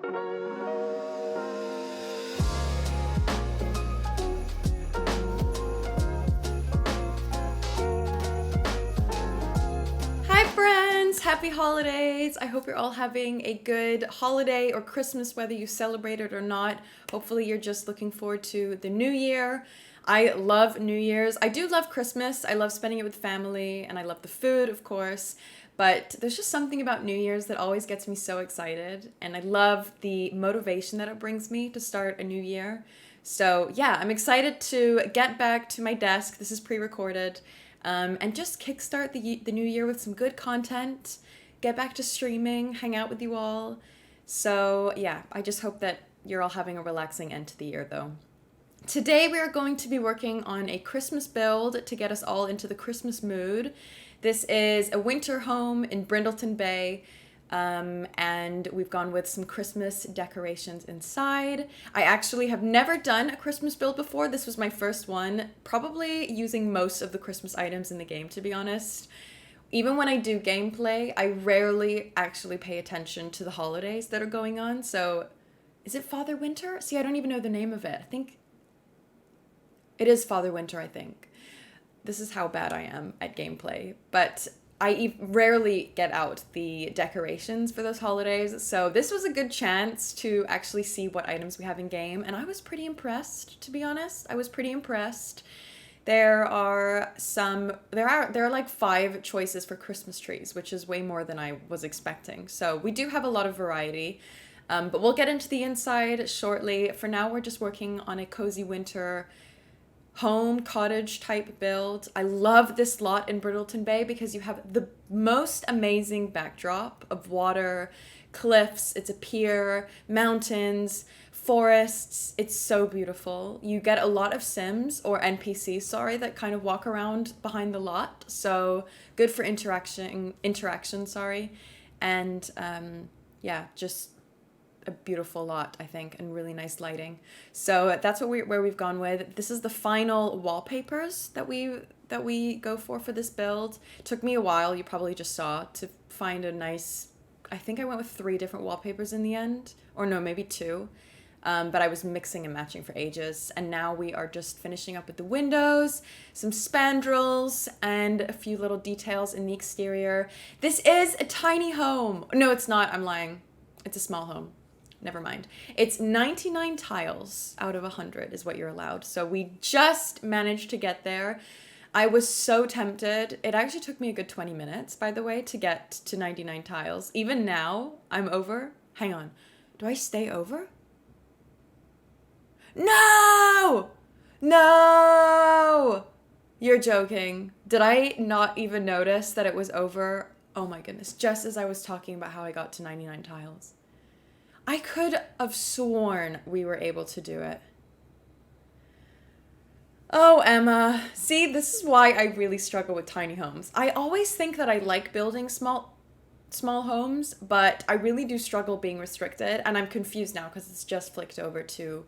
Hi friends, happy holidays. I hope you're all having a good holiday or Christmas, whether you celebrate it or not. Hopefully you're just looking forward to the new year. I love New Year's. I do love Christmas. I love spending it with family and I love the food, of course. But there's just something about New Year's that always gets me so excited. And I love the motivation that it brings me to start a new year. So yeah, I'm excited to get back to my desk. This is pre-recorded. And just kickstart the new year with some good content, get back to streaming, hang out with you all. So, yeah, I just hope that you're all having a relaxing end to the year, though. Today, we are going to be working on a Christmas build to get us all into the Christmas mood. This is a winter home in Brindleton Bay. And we've gone with some Christmas decorations inside. I actually have never done a Christmas build before. This was my first one, probably using most of the Christmas items in the game, to be honest. Even when I do gameplay, I rarely actually pay attention to the holidays that are going on. So, is it Father Winter? See, I don't even know the name of it. I think it is Father Winter, I think. This is how bad I am at gameplay. But I rarely get out the decorations for those holidays, so this was a good chance to actually see what items we have in game, and I was pretty impressed, to be honest. I was pretty impressed. There are like 5 choices for Christmas trees, which is way more than I was expecting. So we do have a lot of variety, but we'll get into the inside shortly. For now, we're just working on a cozy winter home cottage type build. I love this lot in Brindleton Bay because you have the most amazing backdrop of water, cliffs, it's a pier, mountains, forests. It's so beautiful. You get a lot of Sims or NPCs, sorry, that kind of walk around behind the lot. So good for interaction, sorry. And yeah, just a beautiful lot, I think, and really nice lighting. So that's where we've gone with. This is the final wallpapers that we go for this build. It took me a while, you probably just saw, to find a nice. I think I went with 3 different wallpapers in the end, or no, maybe 2. But I was mixing and matching for ages, and now we are just finishing up with the windows, some spandrels, and a few little details in the exterior. This is a tiny home. No, it's not. I'm lying. It's a small home. Never mind. It's 99 tiles out of 100 is what you're allowed. So we just managed to get there. I was so tempted. It actually took me a good 20 minutes, by the way, to get to 99 tiles. Even now, I'm over. Hang on. Do I stay over? No! No! You're joking. Did I not even notice that it was over? Oh my goodness. Just as I was talking about how I got to 99 tiles. I could have sworn we were able to do it. Oh, Emma. See, this is why I really struggle with tiny homes. I always think that I like building small homes, but I really do struggle being restricted, and I'm confused now because it's just flicked over to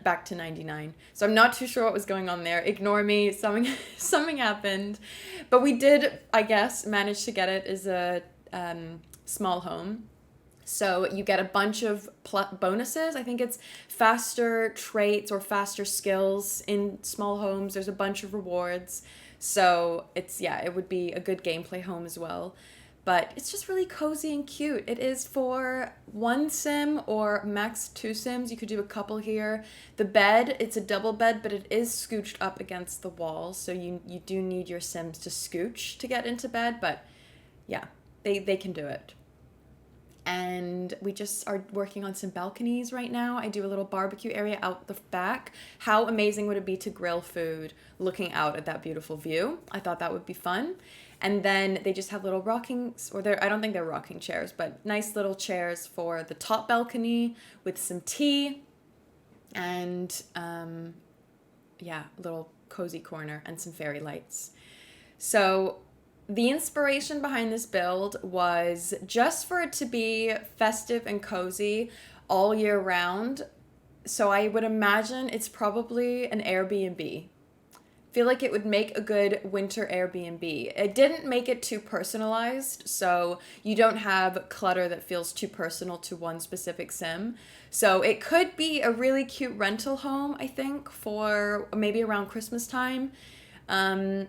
back to 99. So I'm not too sure what was going on there. Ignore me. Something happened. But we did, I guess, manage to get it as a small home. So you get a bunch of bonuses. I think it's faster traits or faster skills in small homes. There's a bunch of rewards. So it would be a good gameplay home as well. But it's just really cozy and cute. It is for 1 sim or max 2 sims. You could do a couple here. The bed, it's a double bed, but it is scooched up against the wall. So you do need your sims to scooch to get into bed. But yeah, they can do it. And we just are working on some balconies right now. I do a little barbecue area out the back. How amazing would it be to grill food looking out at that beautiful view? I thought that would be fun. And then they just have little I don't think they're rocking chairs, but nice little chairs for the top balcony with some tea and little cozy corner and some fairy lights. So the inspiration behind this build was just for it to be festive and cozy all year round. So I would imagine it's probably an Airbnb. feel like it would make a good winter Airbnb. It didn't make it too personalized, so you don't have clutter that feels too personal to one specific sim. So it could be a really cute rental home, I think, for maybe around Christmas time. Um,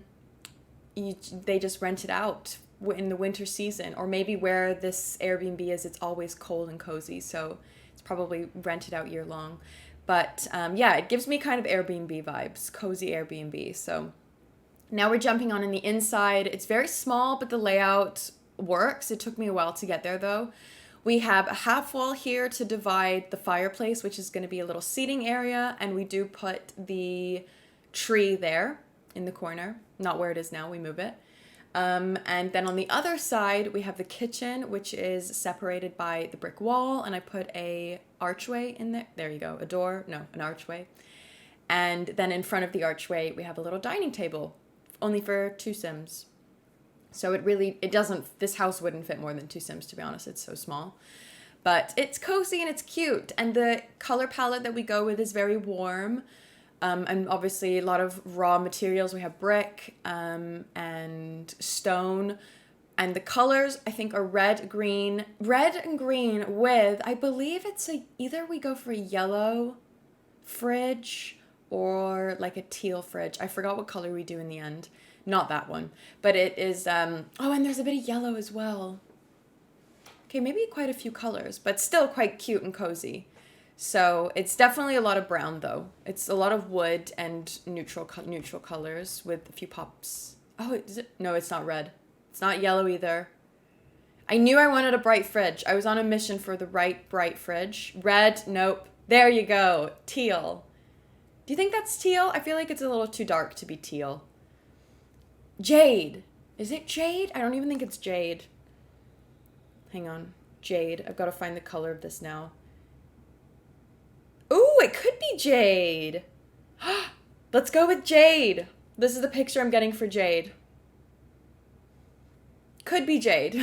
they just rent it out in the winter season, or maybe where this Airbnb is, it's always cold and cozy, so it's probably rented out year long. But yeah, it gives me kind of Airbnb vibes, cozy Airbnb. So now we're jumping on in the inside. It's very small, but the layout works. It took me a while to get there though. We have a half wall here to divide the fireplace, which is going to be a little seating area. And we do put the tree there in the corner, not where it is now, we move it. And then on the other side, we have the kitchen, which is separated by the brick wall. And I put a archway in there. There you go. A door. No, an archway. And then in front of the archway, we have a little dining table, only for 2 Sims. So this house wouldn't fit more than 2 Sims, to be honest. It's so small. But it's cozy and it's cute. And the color palette that we go with is very warm. And obviously a lot of raw materials. We have brick and stone. And the colors, I think, are red and green with, I believe it's either we go for a yellow fridge or like a teal fridge. I forgot what color we do in the end. Not that one. But it is, oh, and there's a bit of yellow as well. Okay, maybe quite a few colors, but still quite cute and cozy. So it's definitely a lot of brown though. It's a lot of wood and neutral colors with a few pops. Oh, is it? No, it's not red. It's not yellow either. I knew I wanted a bright fridge. I was on a mission for the right bright fridge. Red, nope. There you go. Teal. Do you think that's teal? I feel like it's a little too dark to be teal. Jade. Is it jade? I don't even think it's jade. Hang on. Jade. I've got to find the color of this now. Ooh, it could be jade. Let's go with jade. This is the picture I'm getting for jade. Could be jade.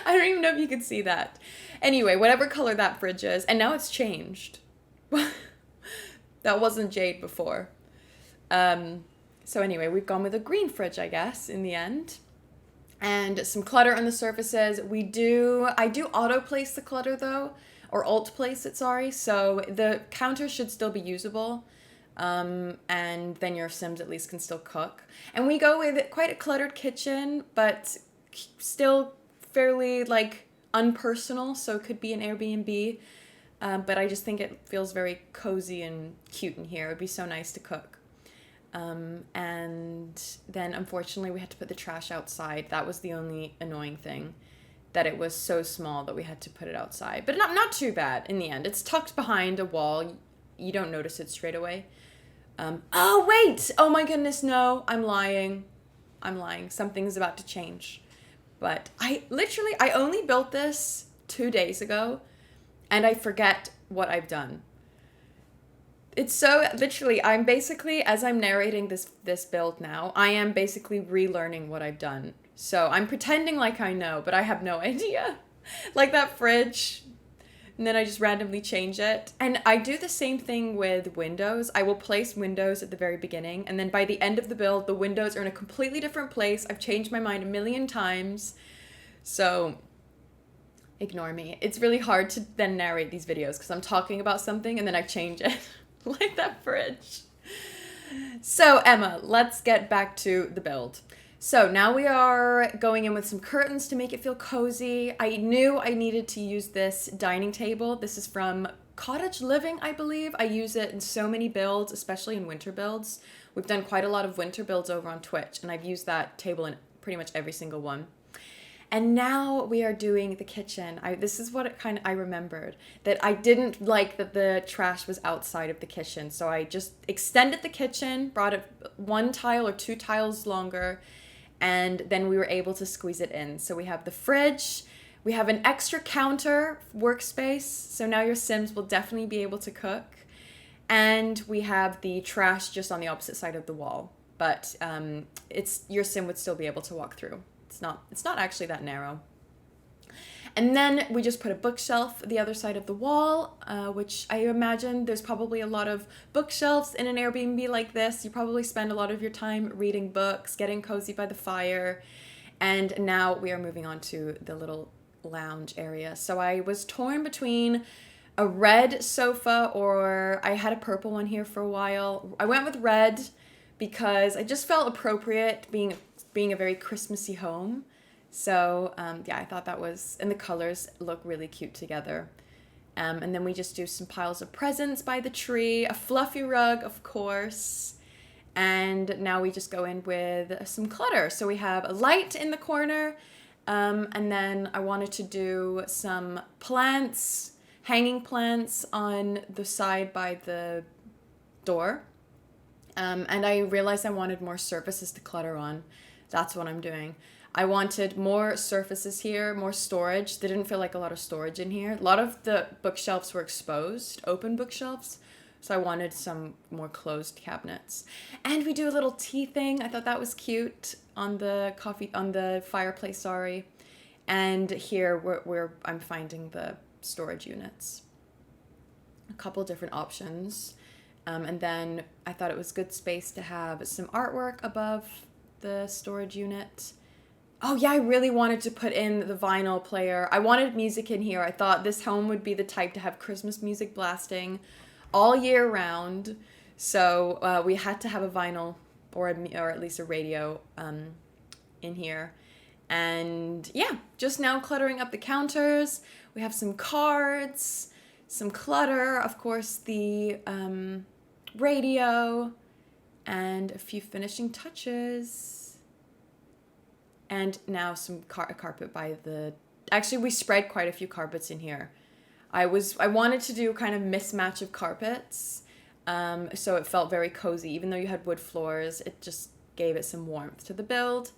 I don't even know if you could see that. Anyway, whatever color that fridge is. And now it's changed. That wasn't jade before. So anyway, we've gone with a green fridge, I guess, in the end. And some clutter on the surfaces. I do auto place the clutter though. Or alt place it, sorry. So the counter should still be usable. And then your Sims at least can still cook. And we go with quite a cluttered kitchen, but still fairly like unpersonal. So it could be an Airbnb. But I just think it feels very cozy and cute in here. It would be so nice to cook. And then unfortunately we had to put the trash outside. That was the only annoying thing. That it was so small that we had to put it outside. But not too bad in the end. It's tucked behind a wall. You don't notice it straight away. Oh, wait! Oh my goodness, no. I'm lying. Something's about to change. But I only built this 2 days ago. And I forget what I've done. It's so, literally, I'm basically, as I'm narrating this build now, I am basically relearning what I've done. So I'm pretending like I know, but I have no idea. Like that fridge. And then I just randomly change it. And I do the same thing with windows. I will place windows at the very beginning. And then by the end of the build, the windows are in a completely different place. I've changed my mind a million times. So ignore me. It's really hard to then narrate these videos because I'm talking about something and then I change it. Like that fridge. So Emma, let's get back to the build. So now we are going in with some curtains to make it feel cozy. I knew I needed to use this dining table. This is from Cottage Living, I believe. I use it in so many builds, especially in winter builds. We've done quite a lot of winter builds over on Twitch, and I've used that table in pretty much every single one. And now we are doing the kitchen. This is what I remembered, that I didn't like that the trash was outside of the kitchen. So I just extended the kitchen, brought it 1 tile or 2 tiles longer, and then we were able to squeeze it in. So we have the fridge, we have an extra counter workspace, so now your Sims will definitely be able to cook. And we have the trash just on the opposite side of the wall, but your Sim would still be able to walk through. It's not actually that narrow. And then we just put a bookshelf the other side of the wall, which I imagine there's probably a lot of bookshelves in an Airbnb like this. You probably spend a lot of your time reading books, getting cozy by the fire. And now we are moving on to the little lounge area. So I was torn between a red sofa, or I had a purple one here for a while. I went with red because I just felt appropriate being a very Christmassy home. So yeah, I thought that was, and the colors look really cute together. And then we just do some piles of presents by the tree, a fluffy rug, of course. And now we just go in with some clutter. So we have a light in the corner. And then I wanted to do some plants, hanging plants on the side by the door. And I realized I wanted more surfaces to clutter on. That's what I'm doing. I wanted more surfaces here, more storage. There didn't feel like a lot of storage in here. A lot of the bookshelves were exposed, open bookshelves. So I wanted some more closed cabinets. And we do a little tea thing. I thought that was cute on the fireplace, sorry. And here where I'm finding the storage units. A couple different options. And then I thought it was good space to have some artwork above the storage unit. Oh yeah, I really wanted to put in the vinyl player. I wanted music in here. I thought this home would be the type to have Christmas music blasting all year round. So we had to have a vinyl or at least a radio in here. And yeah, just now cluttering up the counters. We have some cards, some clutter, of course the radio, and a few finishing touches. And now some carpet by the... Actually, we spread quite a few carpets in here. I wanted to do kind of mismatch of carpets, so it felt very cozy. Even though you had wood floors, it just gave it some warmth to the build.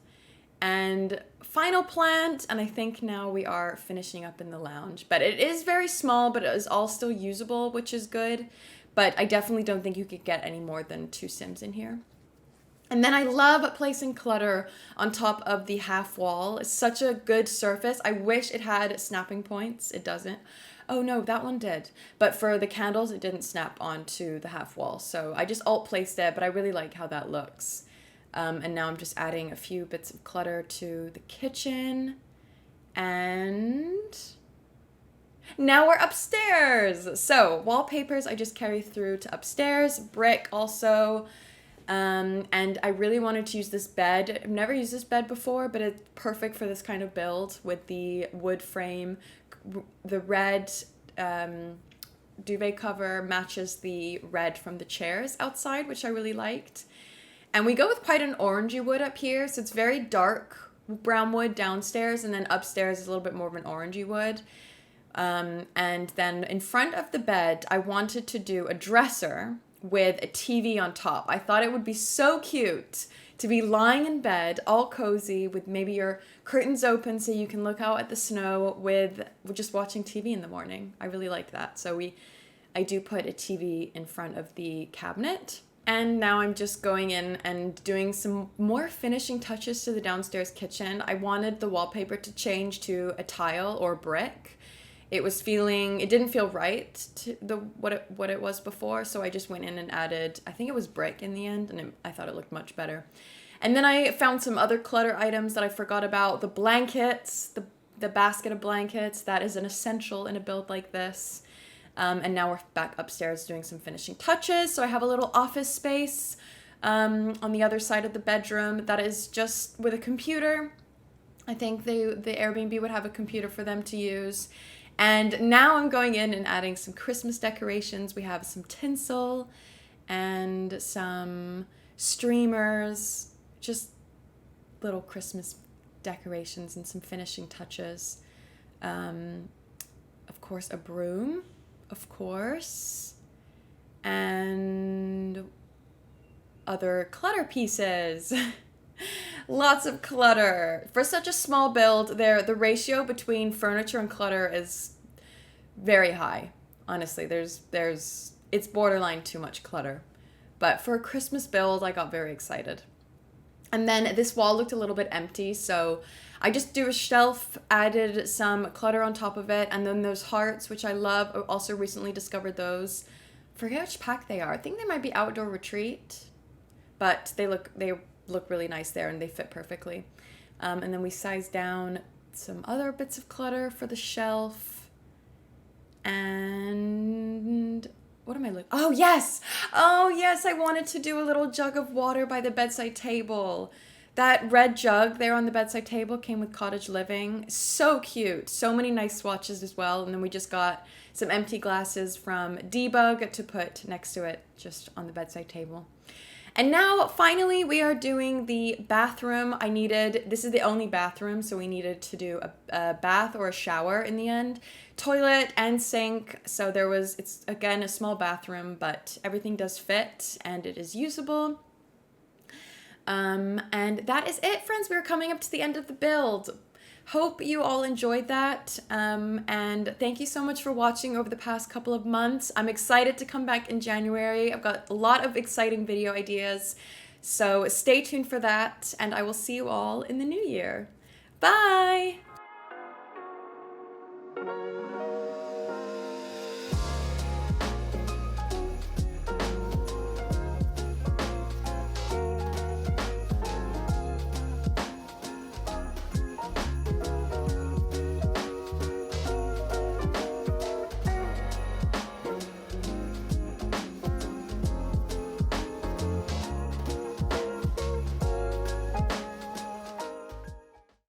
And final plant, and I think now we are finishing up in the lounge. But it is very small, but it is all still usable, which is good. But I definitely don't think you could get any more than 2 Sims in here. And then I love placing clutter on top of the half wall. It's such a good surface. I wish it had snapping points. It doesn't. Oh no, that one did. But for the candles, it didn't snap onto the half wall. So I just alt placed it, but I really like how that looks. And now I'm just adding a few bits of clutter to the kitchen. And now we're upstairs. So wallpapers, I just carry through to upstairs. Brick also. And I really wanted to use this bed. I've never used this bed before, but it's perfect for this kind of build with the wood frame. The red duvet cover matches the red from the chairs outside, which I really liked. And we go with quite an orangey wood up here, so it's very dark brown wood downstairs, and then upstairs is a little bit more of an orangey wood. And then in front of the bed, I wanted to do a dresser with a TV on top. I thought it would be so cute to be lying in bed, all cozy, with maybe your curtains open so you can look out at the snow with just watching TV in the morning. I really like that. So I do put a TV in front of the cabinet. And now I'm just going in and doing some more finishing touches to the downstairs kitchen. I wanted the wallpaper to change to a tile or brick. It didn't feel right to what it was before, so I just went in and added, I think it was brick in the end, and I thought it looked much better. And then I found some other clutter items that I forgot about. The blankets, the basket of blankets, that is an essential in a build like this. And now we're back upstairs doing some finishing touches. So I have a little office space on the other side of the bedroom that is just with a computer. I think the Airbnb would have a computer for them to use. And now I'm going in and adding some Christmas decorations. We have some tinsel and some streamers, just little Christmas decorations and some finishing touches. Of course, a broom, of course, and other clutter pieces. Lots of clutter. For such a small build, the ratio between furniture and clutter is very high. Honestly, it's borderline too much clutter. But for a Christmas build, I got very excited. And then this wall looked a little bit empty, so I just do a shelf, added some clutter on top of it, and then those hearts, which I love. I also recently discovered those. Forget which pack they are. I think they might be Outdoor Retreat, but they look really nice there, and they fit perfectly. And then we sized down some other bits of clutter for the shelf. And what am I looking? Oh yes, I wanted to do a little jug of water by the bedside table. That red jug there on the bedside table came with Cottage Living. So cute. So many nice swatches as well. And then we just got some empty glasses from Debug to put next to it, just on the bedside table. And now, finally, we are doing the bathroom. This is the only bathroom, so we needed to do a bath or a shower in the end. Toilet and sink, so it's again a small bathroom, but everything does fit and it is usable. And that is it, friends. We're coming up to the end of the build. Hope you all enjoyed that. And thank you so much for watching over the past couple of months. I'm excited to come back in January. I've got a lot of exciting video ideas. So stay tuned for that. And I will see you all in the new year. Bye!